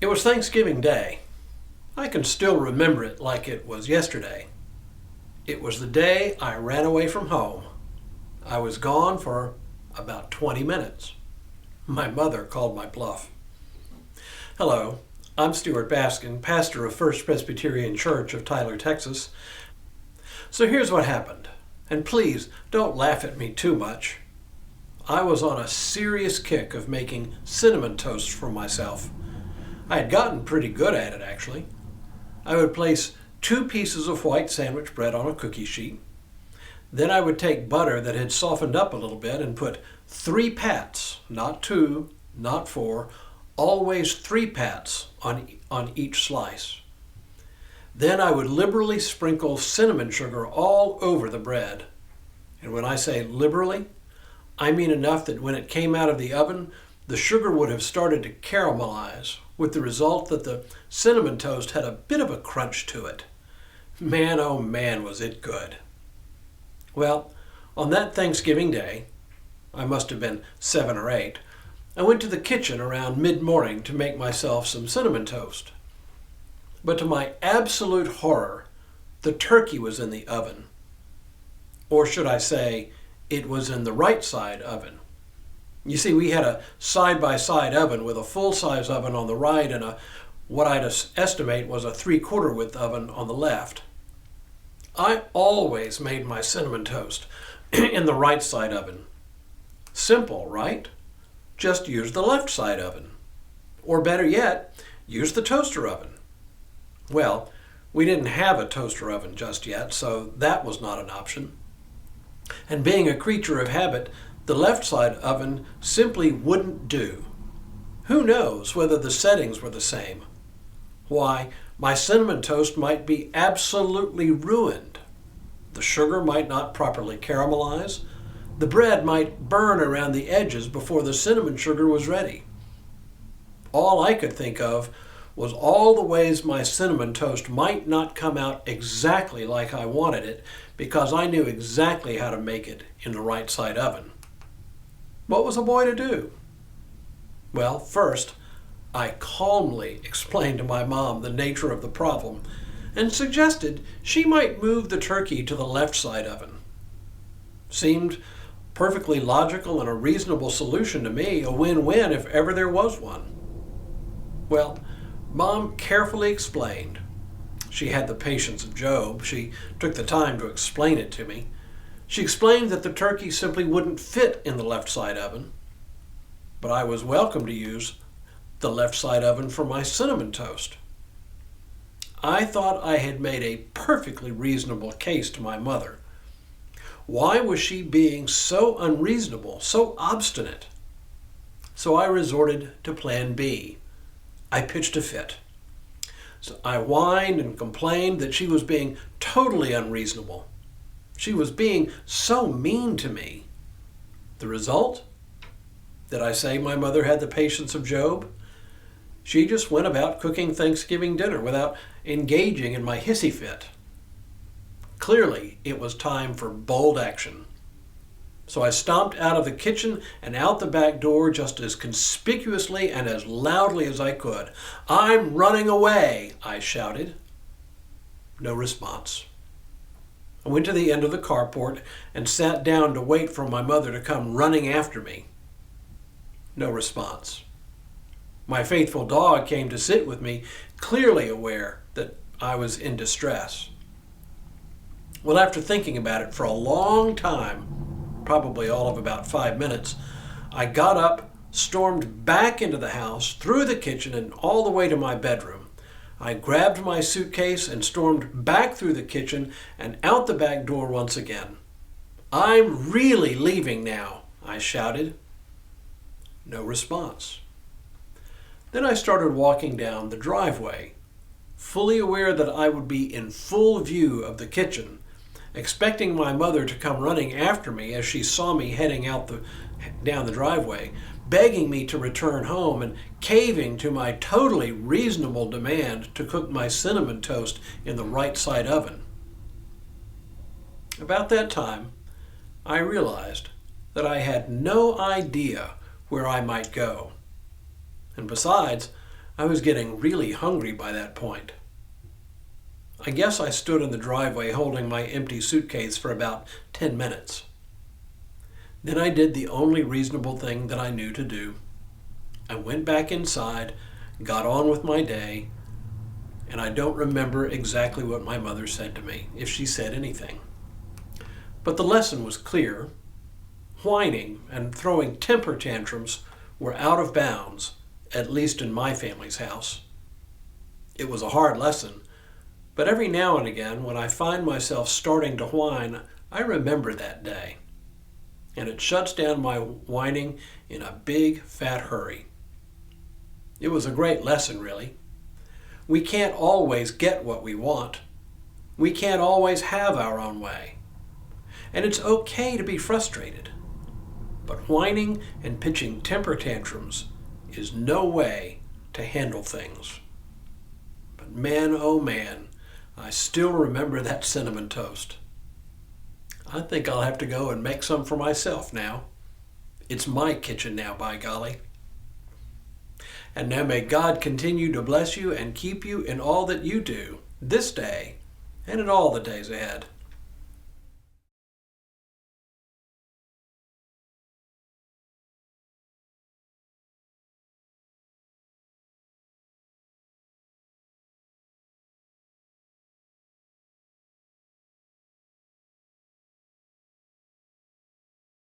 It was Thanksgiving Day. I can still remember it like it was yesterday. It was the day I ran away from home. I was gone for about 20 minutes. My mother called my bluff. Hello, I'm Stuart Baskin, pastor of First Presbyterian Church of Tyler, Texas. So here's what happened, and please don't laugh at me too much. I was on a serious kick of making cinnamon toast for myself. I had gotten pretty good at it, actually. I would place 2 pieces of white sandwich bread on a cookie sheet. Then I would take butter that had softened up a little bit and put 3 pats, not 2, not 4, always 3 pats on each slice. Then I would liberally sprinkle cinnamon sugar all over the bread. And when I say liberally, I mean enough that when it came out of the oven, the sugar would have started to caramelize, with the result that the cinnamon toast had a bit of a crunch to it. Man, oh man, was it good. Well, on that Thanksgiving Day, I must have been 7 or 8, I went to the kitchen around mid-morning to make myself some cinnamon toast. But to my absolute horror, the turkey was in the oven. Or should I say, it was in the right side oven. You see, we had a side-by-side oven with a full-size oven on the right and what I'd estimate was a 3/4 width oven on the left. I always made my cinnamon toast in the right side oven. Simple, right? Just use the left side oven. Or better yet, use the toaster oven. Well, we didn't have a toaster oven just yet, so that was not an option. And being a creature of habit, the left side oven simply wouldn't do. Who knows whether the settings were the same? Why, my cinnamon toast might be absolutely ruined. The sugar might not properly caramelize. The bread might burn around the edges before the cinnamon sugar was ready. All I could think of was all the ways my cinnamon toast might not come out exactly like I wanted it because I knew exactly how to make it in the right side oven. What was a boy to do? Well, first, I calmly explained to my mom the nature of the problem and suggested she might move the turkey to the left side oven. Seemed perfectly logical and a reasonable solution to me, a win-win if ever there was one. Well, Mom carefully explained. She had the patience of Job. She took the time to explain it to me. She explained that the turkey simply wouldn't fit in the left side oven, but I was welcome to use the left side oven for my cinnamon toast. I thought I had made a perfectly reasonable case to my mother. Why was she being so unreasonable, so obstinate? So I resorted to plan B. I pitched a fit. So I whined and complained that she was being totally unreasonable. She was being so mean to me. The result? Did I say my mother had the patience of Job? She just went about cooking Thanksgiving dinner without engaging in my hissy fit. Clearly, it was time for bold action. So I stomped out of the kitchen and out the back door just as conspicuously and as loudly as I could. "I'm running away," I shouted. No response. I went to the end of the carport and sat down to wait for my mother to come running after me. No response. My faithful dog came to sit with me, clearly aware that I was in distress. Well, after thinking about it for a long time, probably all of about 5 minutes, I got up, stormed back into the house, through the kitchen, and all the way to my bedroom. I grabbed my suitcase and stormed back through the kitchen and out the back door once again. "I'm really leaving now," I shouted. No response. Then I started walking down the driveway, fully aware that I would be in full view of the kitchen, expecting my mother to come running after me as she saw me heading down the driveway, begging me to return home and caving to my totally reasonable demand to cook my cinnamon toast in the right side oven. About that time, I realized that I had no idea where I might go. And besides, I was getting really hungry by that point. I guess I stood in the driveway holding my empty suitcase for about 10 minutes. Then I did the only reasonable thing that I knew to do. I went back inside, got on with my day, and I don't remember exactly what my mother said to me, if she said anything. But the lesson was clear. Whining and throwing temper tantrums were out of bounds, at least in my family's house. It was a hard lesson, but every now and again, when I find myself starting to whine, I remember that day. And it shuts down my whining in a big, fat hurry. It was a great lesson, really. We can't always get what we want. We can't always have our own way. And it's okay to be frustrated. But whining and pitching temper tantrums is no way to handle things. But man, oh man, I still remember that cinnamon toast. I think I'll have to go and make some for myself now. It's my kitchen now, by golly. And now may God continue to bless you and keep you in all that you do this day and in all the days ahead.